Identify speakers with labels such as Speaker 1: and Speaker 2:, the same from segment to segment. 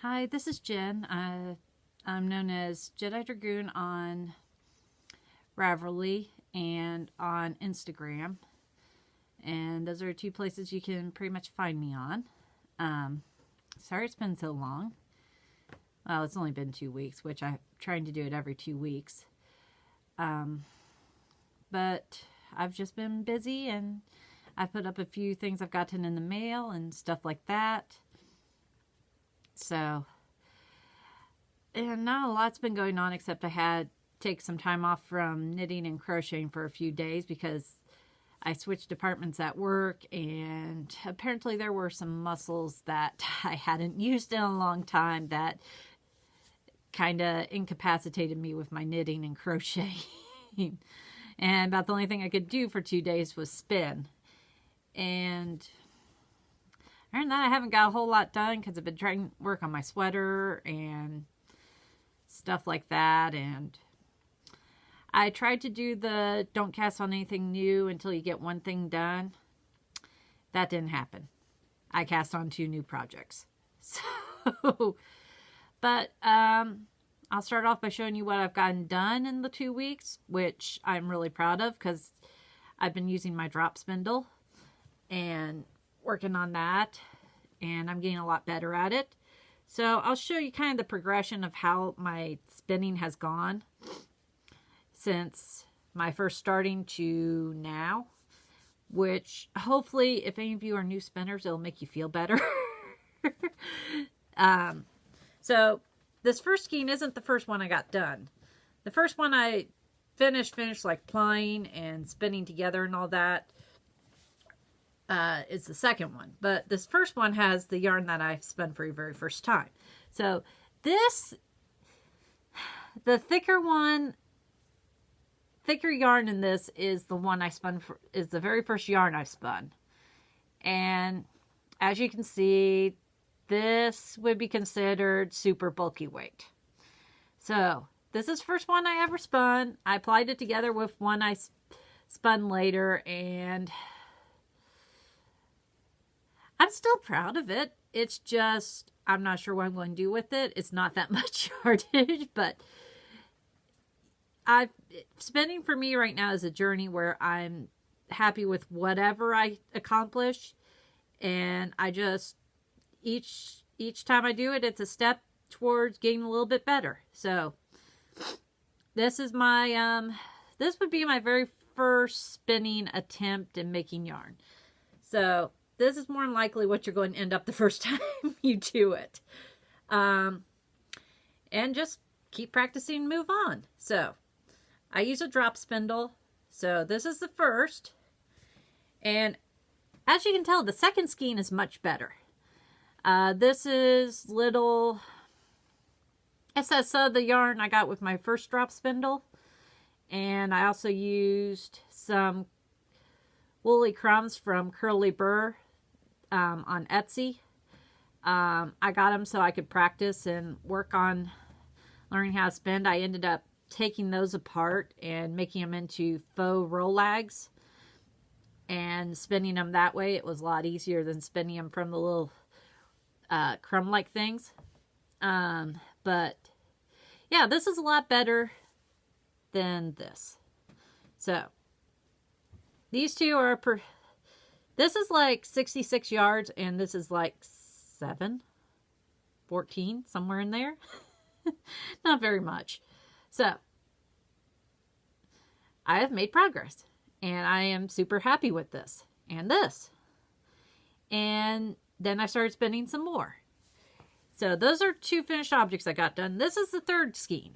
Speaker 1: Hi, this is Jen. I'm known as Jedidragoon on Raverly and on Instagram. And those are two places you can pretty much find me on. Sorry it's been so long. Well, it's only been 2 weeks, which I'm trying to do it every 2 weeks. But I've just been busy, and I put up a few things I've gotten in the mail and stuff like that. So, and not a lot's been going on, except I had to take some time off from knitting and crocheting for a few days because I switched departments at work, and apparently there were some muscles that I hadn't used in a long time that kind of incapacitated me with my knitting and crocheting. And about the only thing I could do for 2 days was spin. And other than that, I haven't got a whole lot done because I've been trying to work on my sweater and stuff like that. And I tried to do the don't cast on anything new until you get one thing done. That didn't happen. I cast on 2 new projects. So, but I'll start off by showing you what I've gotten done in the 2 weeks, which I'm really proud of because I've been using my drop spindle and working on that, and I'm getting a lot better at it. So I'll show you kind of the progression of how my spinning has gone since my first starting to now, which hopefully if any of you are new spinners, it'll make you feel better. So this first skein isn't the first one I got done. The first one I finished like plying and spinning together and all that. Is the second one, but this first one has the yarn that I spun for the very first time. So this, the thicker yarn in this is the one I spun for, is the very first yarn I spun. And as you can see, this would be considered super bulky weight. So this is the first one I ever spun. I applied it together with one I spun later, and I'm still proud of it. It's just, I'm not sure what I'm going to do with it. It's not that much yardage, but spinning for me right now is a journey where I'm happy with whatever I accomplish. And I just, each time I do it, it's a step towards getting a little bit better. So this is my, this would be my very first spinning attempt in making yarn. So this is more than likely what you're going to end up the first time you do it. And just keep practicing and move on. So I use a drop spindle. So this is the first. And as you can tell, the second skein is much better. This is little, it's the yarn I got with my first drop spindle. And I also used some woolly crumbs from Curly Burr on Etsy. I got them so I could practice and work on learning how to spin. I ended up taking those apart and making them into faux rollags and spinning them that way. It was a lot easier than spinning them from the little crumb-like things. But yeah, this is a lot better than this. So these two are this is like 66 yards, and this is like 14, somewhere in there. Not very much. So I have made progress, and I am super happy with this and this. And then I started spinning some more. So those are 2 finished objects I got done. This is the third skein.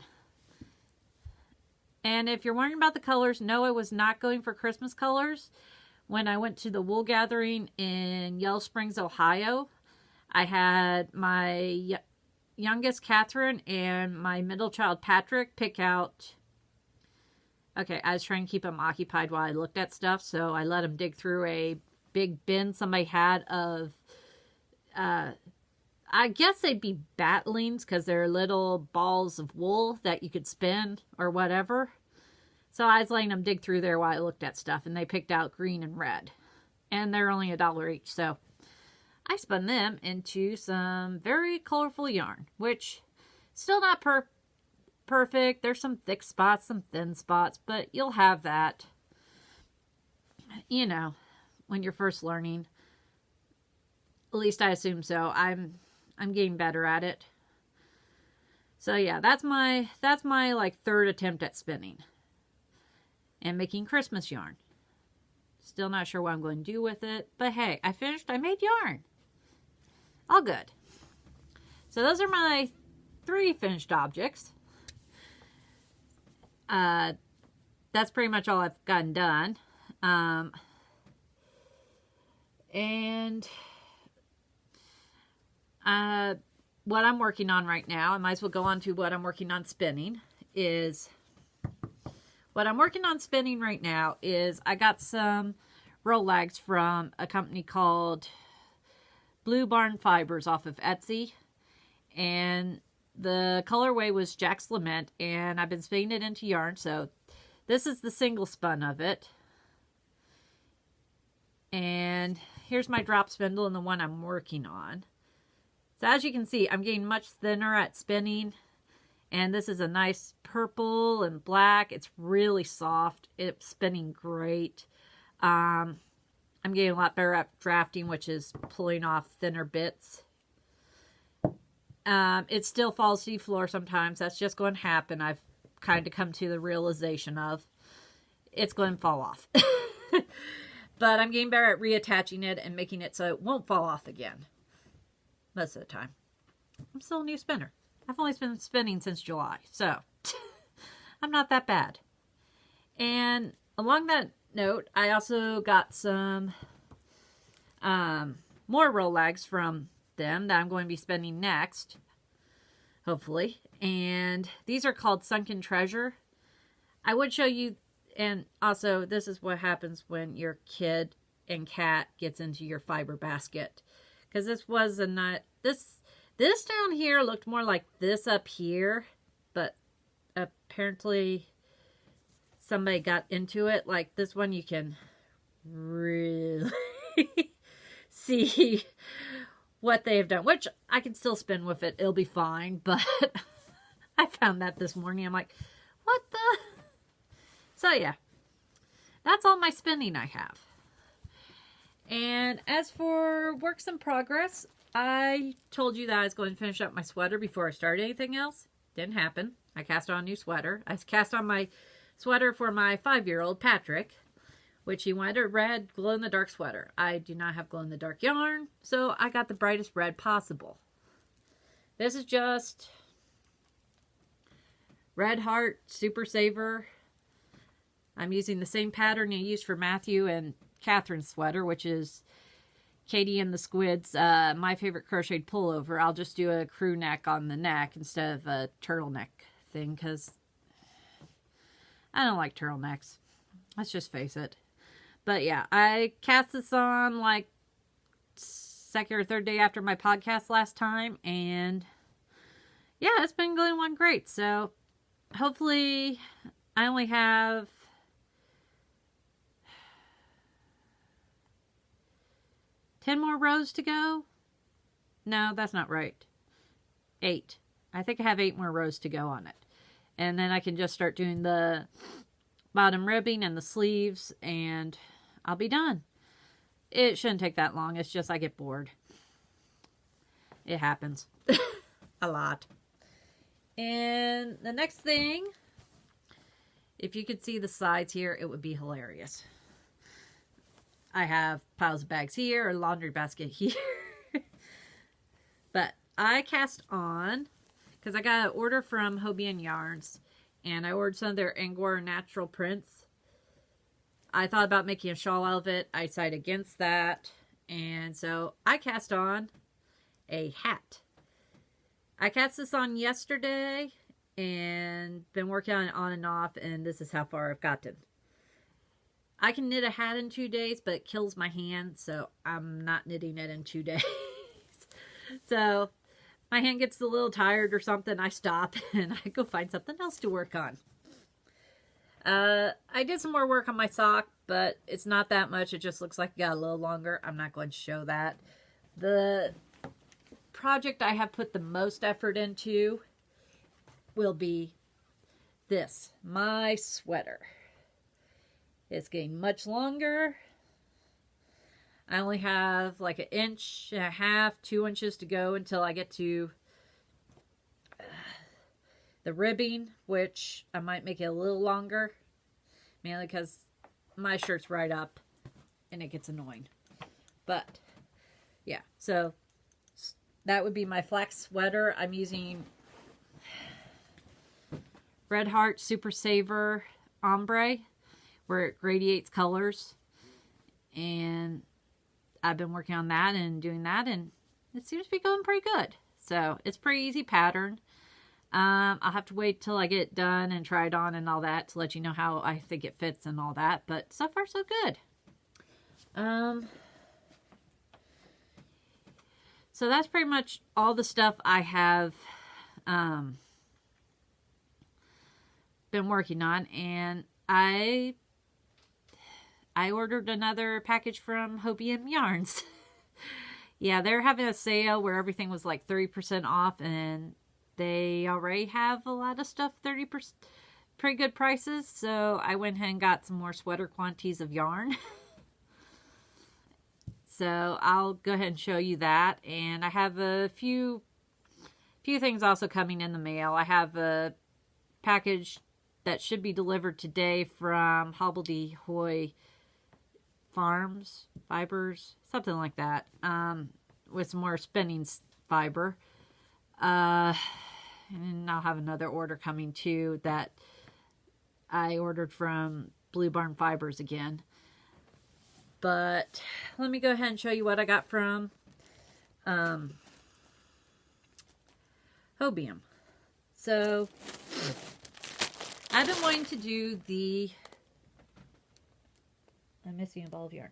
Speaker 1: And if you're wondering about the colors, no, I was not going for Christmas colors. When I went to the wool gathering in Yellow Springs, Ohio, I had my youngest Catherine and my middle child Patrick pick out. Okay, I was trying to keep them occupied while I looked at stuff, so I let them dig through a big bin somebody had of, I guess they'd be batlings because they're little balls of wool that you could spin or whatever. So I was letting them dig through there while I looked at stuff, and they picked out green and red. And they're only $1 each, so I spun them into some very colorful yarn, which still not perfect. There's some thick spots, some thin spots, but you'll have that, you know, when you're first learning. At least I assume so. I'm getting better at it. So yeah, that's my like third attempt at spinning and making Christmas yarn. Still not sure what I'm going to do with it, but hey, I finished. I made yarn. All good. So those are my 3 finished objects. That's pretty much all I've gotten done. What I'm working on right now, I might as well go on to what I'm working on spinning, is what I'm working on spinning right now is I got some Rolex from a company called Blue Barn Fibers off of Etsy, and the colorway was Jack's Lament, and I've been spinning it into yarn. So this is the single spun of it, and here's my drop spindle and the one I'm working on. So as you can see, I'm getting much thinner at spinning, and this is a nice purple and black. It's really soft. It's spinning great. I'm getting a lot better at drafting, which is pulling off thinner bits. It still falls to the floor sometimes. That's just going to happen. I've kind of come to the realization of it's going to fall off. But I'm getting better at reattaching it and making it so it won't fall off again. Most of the time. I'm still a new spinner. I've only been spinning since July, so I'm not that bad. And along that note, I also got some more Rolex from them that I'm going to be spinning next, hopefully. And these are called Sunken Treasure. I would show you, and also this is what happens when your kid and cat gets into your fiber basket. Because this was a nut. This down here looked more like this up here, but apparently somebody got into it. Like this one, you can really see what they've done, which I can still spin with it. It'll be fine, but I found that this morning. I'm like, what the? So yeah, that's all my spinning I have. And as for works in progress, I told you that I was going to finish up my sweater before I started anything else. Didn't happen. I cast on a new sweater. I cast on my sweater for my 5-year-old Patrick, which he wanted a red glow-in-the-dark sweater. I do not have glow-in-the-dark yarn, so I got the brightest red possible. This is just Red Heart Super Saver. I'm using the same pattern I used for Matthew and Catherine's sweater, which is Katie and the Squid's My Favorite Crocheted Pullover. I'll just do a crew neck on the neck instead of a turtleneck thing, because I don't like turtlenecks. Let's just face it. But yeah, I cast this on like second or third day after my podcast last time, and yeah, it's been going on great. So hopefully I only have 10 more rows to go. No, that's not right. 8. I think I have 8 more rows to go on it. And then I can just start doing the bottom ribbing and the sleeves, and I'll be done. It shouldn't take that long. It's just I get bored. It happens. A lot. And the next thing, if you could see the sides here, it would be hilarious. I have piles of bags here, a laundry basket here. But I cast on, because I got an order from Hobium Yarns, and I ordered some of their Angora natural prints. I thought about making a shawl out of it. I decided against that. And so I cast on a hat. I cast this on yesterday and been working on it on and off, and this is how far I've gotten. I can knit a hat in 2 days, but it kills my hand, so I'm not knitting it in 2 days. So my hand gets a little tired or something, I stop and I go find something else to work on. I did some more work on my sock, but it's not that much. It just looks like it got a little longer. I'm not going to show that. The project I have put the most effort into will be this, my sweater. It's getting much longer. I only have like 1.5 inches, 2 inches to go until I get to the ribbing, which I might make it a little longer, mainly because my shirt's right up and it gets annoying. But yeah, so that would be my flax sweater. I'm using Red Heart Super Saver Ombre, where it radiates colors, and I've been working on that and doing that, and it seems to be going pretty good. So it's pretty easy pattern. I'll have to wait till I get it done and try it on and all that to let you know how I think it fits and all that. But so far, so good. So that's pretty much all the stuff I have been working on. And I ordered another package from Hobium Yarns. Yeah, they're having a sale where everything was like 30% off, and they already have a lot of stuff 30% pretty good prices. So I went ahead and got some more sweater quantities of yarn. So I'll go ahead and show you that. And I have a few things also coming in the mail. I have a package that should be delivered today from Hobbledehoy Farms, Fibers, something like that, with some more spinning fiber. And I'll have another order coming too that I ordered from Blue Barn Fibers again. But let me go ahead and show you what I got from Hobium. So I've been wanting to do the... I'm missing a ball of yarn.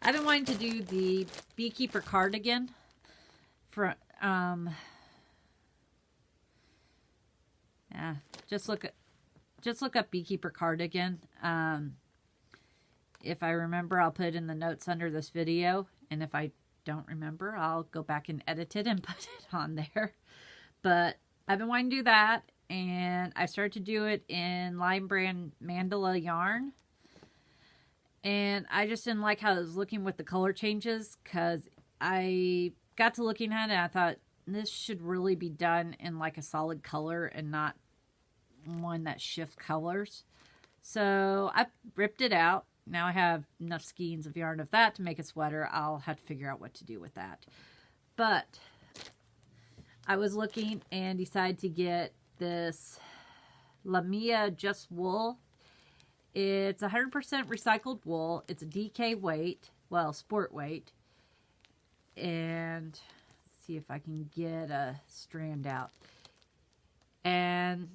Speaker 1: I've been wanting to do the beekeeper cardigan for yeah, just look up beekeeper cardigan. If I remember, I'll put it in the notes under this video, and if I don't remember, I'll go back and edit it and put it on there. But I've been wanting to do that, and I started to do it in Lime Brand Mandala yarn. And I just didn't like how it was looking with the color changes, because I got to looking at it and I thought, this should really be done in like a solid color and not one that shifts colors. So I ripped it out. Now I have enough skeins of yarn of that to make a sweater. I'll have to figure out what to do with that. But I was looking and decided to get this Lamia Just Wool. It's 100% recycled wool. It's a DK weight, well, sport weight. And let's see if I can get a strand out. And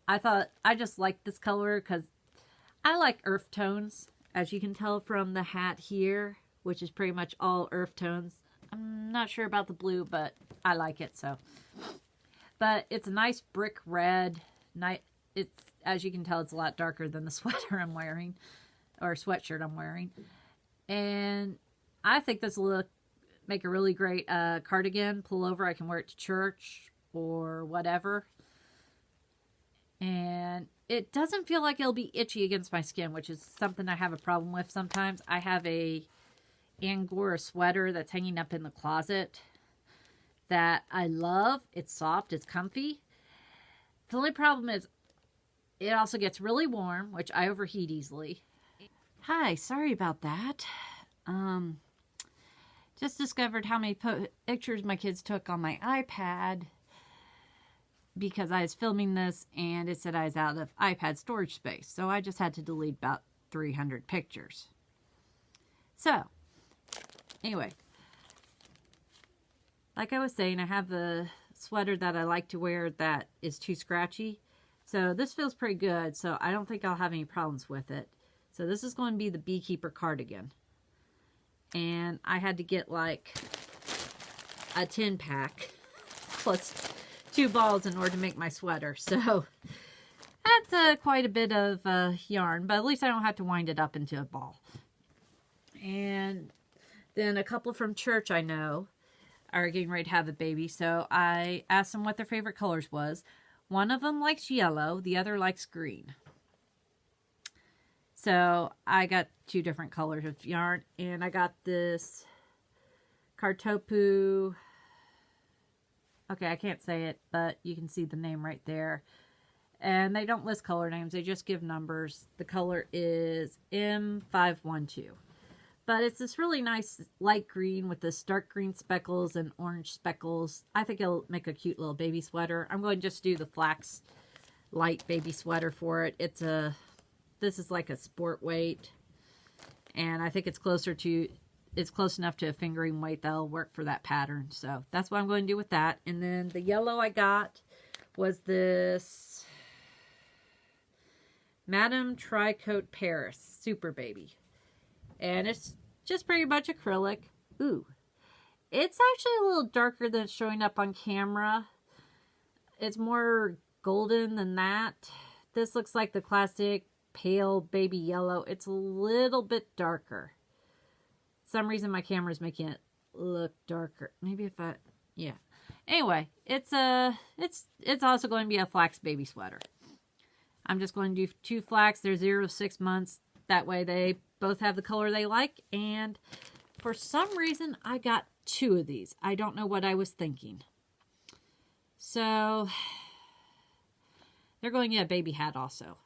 Speaker 1: I thought, I just like this color because I like earth tones, as you can tell from the hat here, which is pretty much all earth tones. I'm not sure about the blue, but I like it, so. But it's a nice brick red. It's, as you can tell, it's a lot darker than the sweater I'm wearing, or sweatshirt I'm wearing. And I think this will make a really great cardigan, pullover. I can wear it to church or whatever. And it doesn't feel like it'll be itchy against my skin, which is something I have a problem with sometimes. I have a Angora sweater that's hanging up in the closet that I love. It's soft, it's comfy. The only problem is it also gets really warm, which I overheat easily. Hi, sorry about that. Just discovered how many pictures my kids took on my iPad because I was filming this and it said I was out of iPad storage space. So I just had to delete about 300 pictures. So, anyway, like I was saying, I have a sweater that I like to wear that is too scratchy. So this feels pretty good, so I don't think I'll have any problems with it. So this is going to be the beekeeper cardigan. And I had to get like a 10 pack plus 2 balls in order to make my sweater. So that's quite a bit of yarn, but at least I don't have to wind it up into a ball. And Then a couple from church I know are getting ready to have a baby, so I asked them what their favorite colors was. One of them likes yellow, the other likes green. So I got 2 different colors of yarn, and I got this Kartopu. Okay, I can't say it, but you can see the name right there. And they don't list color names, they just give numbers. The color is M512. But it's this really nice light green with this dark green speckles and orange speckles. I think it'll make a cute little baby sweater. I'm going to just do the Flax light baby sweater for it. This is like a sport weight. And I think it's close enough to a fingering weight that'll work for that pattern. So that's what I'm going to do with that. And then the yellow I got was this Madame Tricoat Paris Super Baby. And it's just pretty much acrylic. Ooh. It's actually a little darker than it's showing up on camera. It's more golden than that. This looks like the classic pale baby yellow. It's a little bit darker. For some reason my camera is making it look darker. Maybe if I... Yeah. Anyway, it's also going to be a Flax baby sweater. I'm just going to do 2 Flax. They're 0 to 6 months. That way they both have the color they like. And for some reason, I got 2 of these. I don't know what I was thinking. So they're going to get a baby hat also.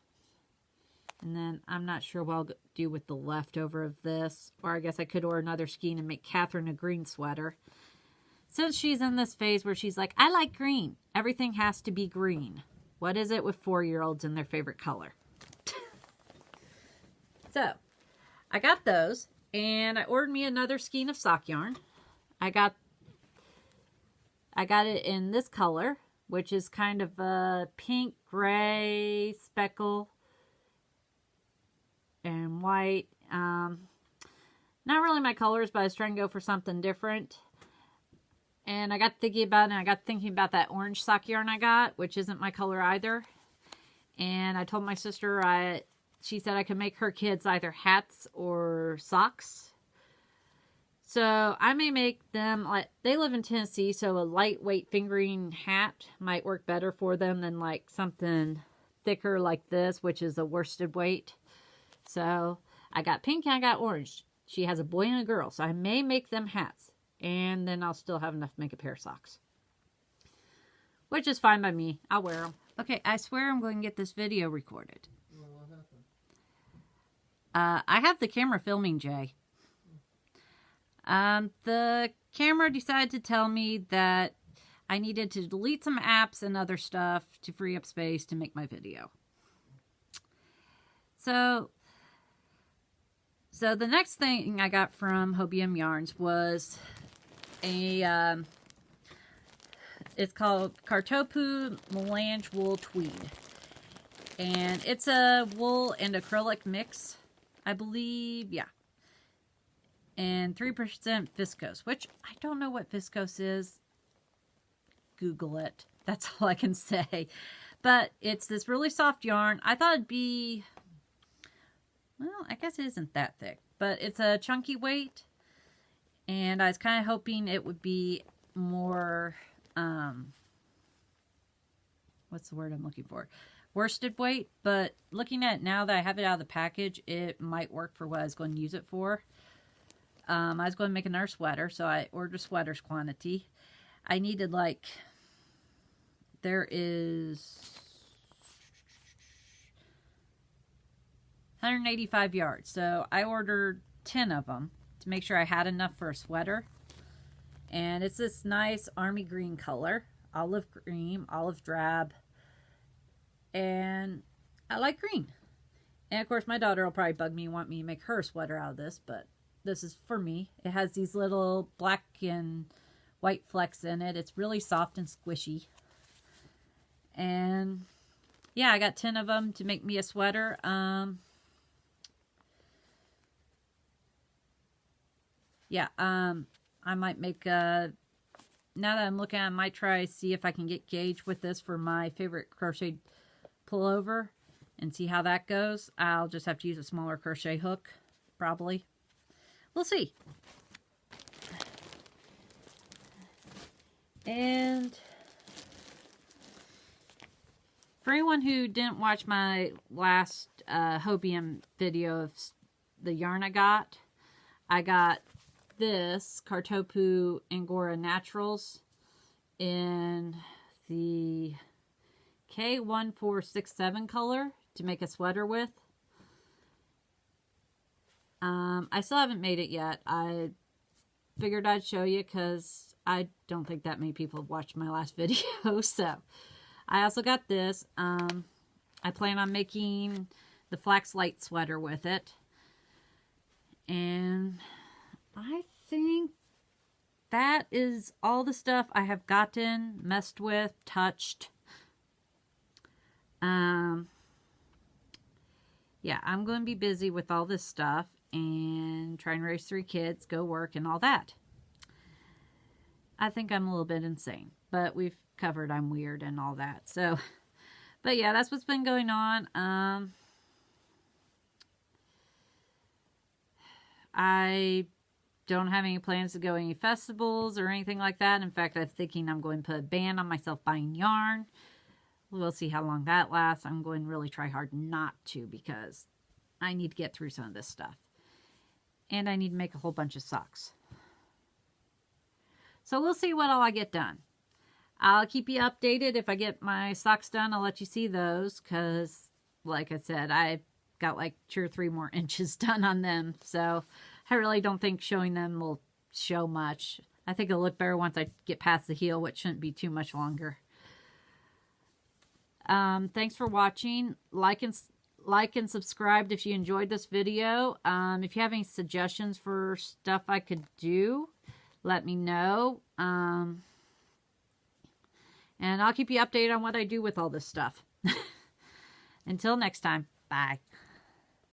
Speaker 1: And then I'm not sure what I'll do with the leftover of this. Or I guess I could order another skein and make Catherine a green sweater. Since she's in this phase where she's like, I like green. Everything has to be green. What is it with 4-year-olds and their favorite color? So, I got those. And I ordered me another skein of sock yarn. I got it in this color, which is kind of a pink, gray, speckle, and white. Not really my colors, but I was trying to go for something different. And I got thinking about it, and I got thinking about that orange sock yarn I got, which isn't my color either. And I told my sister, she said I could make her kids either hats or socks. So I may make them, they live in Tennessee, so a lightweight fingering hat might work better for them than like something thicker like this, which is a worsted weight. So I got pink and I got orange. She has a boy and a girl, so I may make them hats. And then I'll still have enough to make a pair of socks. Which is fine by me. I'll wear them. Okay, I swear I'm going to get this video recorded.
Speaker 2: Well, what happened?
Speaker 1: I have the camera filming, Jay. The camera decided to tell me that I needed to delete some apps and other stuff to free up space to make my video. So the next thing I got from Hobium Yarns was it's called Kartopu Melange Wool Tweed. And it's a wool and acrylic mix, I believe, yeah. And 3% viscose, which I don't know what viscose is. Google it. That's all I can say. But it's this really soft yarn. I thought it'd be, well, I guess it isn't that thick. But it's a chunky weight. And I was kind of hoping it would be more, what's the word I'm looking for? Worsted weight. But looking at it now that I have it out of the package, it might work for what I was going to use it for. I was going to make another sweater, so I ordered a sweater's quantity. I needed there is 185 yards. So I ordered 10 of them to make sure I had enough for a sweater. And it's this nice army green color. Olive green, olive drab. And I like green. And of course my daughter will probably bug me and want me to make her a sweater out of this, but this is for me. It has these little black and white flecks in it. It's really soft and squishy. And yeah, I got 10 of them to make me a sweater. Yeah, I might make now that I'm looking at it, I might try see if I can get gauge with this for my favorite crochet pullover and see how that goes. I'll just have to use a smaller crochet hook, probably. We'll see. And for anyone who didn't watch my last Hobium video of the yarn I got this Kartopu Angora Naturals in the K1467 color to make a sweater with. I still haven't made it yet. I figured I'd show you because I don't think that many people have watched my last video. So I also got this. I plan on making the Flax light sweater with it. And I think that is all the stuff I have gotten, messed with, touched. Yeah, I'm going to be busy with all this stuff and trying to raise 3 kids, go work, and all that. I think I'm a little bit insane, but we've covered I'm weird and all that. So, but yeah, that's what's been going on. I don't have any plans to go to any festivals or anything like that. In fact, I'm thinking I'm going to put a ban on myself buying yarn. We'll see how long that lasts. I'm going to really try hard not to because I need to get through some of this stuff. And I need to make a whole bunch of socks. So we'll see what all I get done. I'll keep you updated. If I get my socks done, I'll let you see those. Because, like I said, I got like 2 or 3 more inches done on them. So I really don't think showing them will show much. I think it'll look better once I get past the heel, which shouldn't be too much longer. Thanks for watching. Like and subscribe if you enjoyed this video. If you have any suggestions for stuff I could do, let me know. And I'll keep you updated on what I do with all this stuff. Until next time, bye.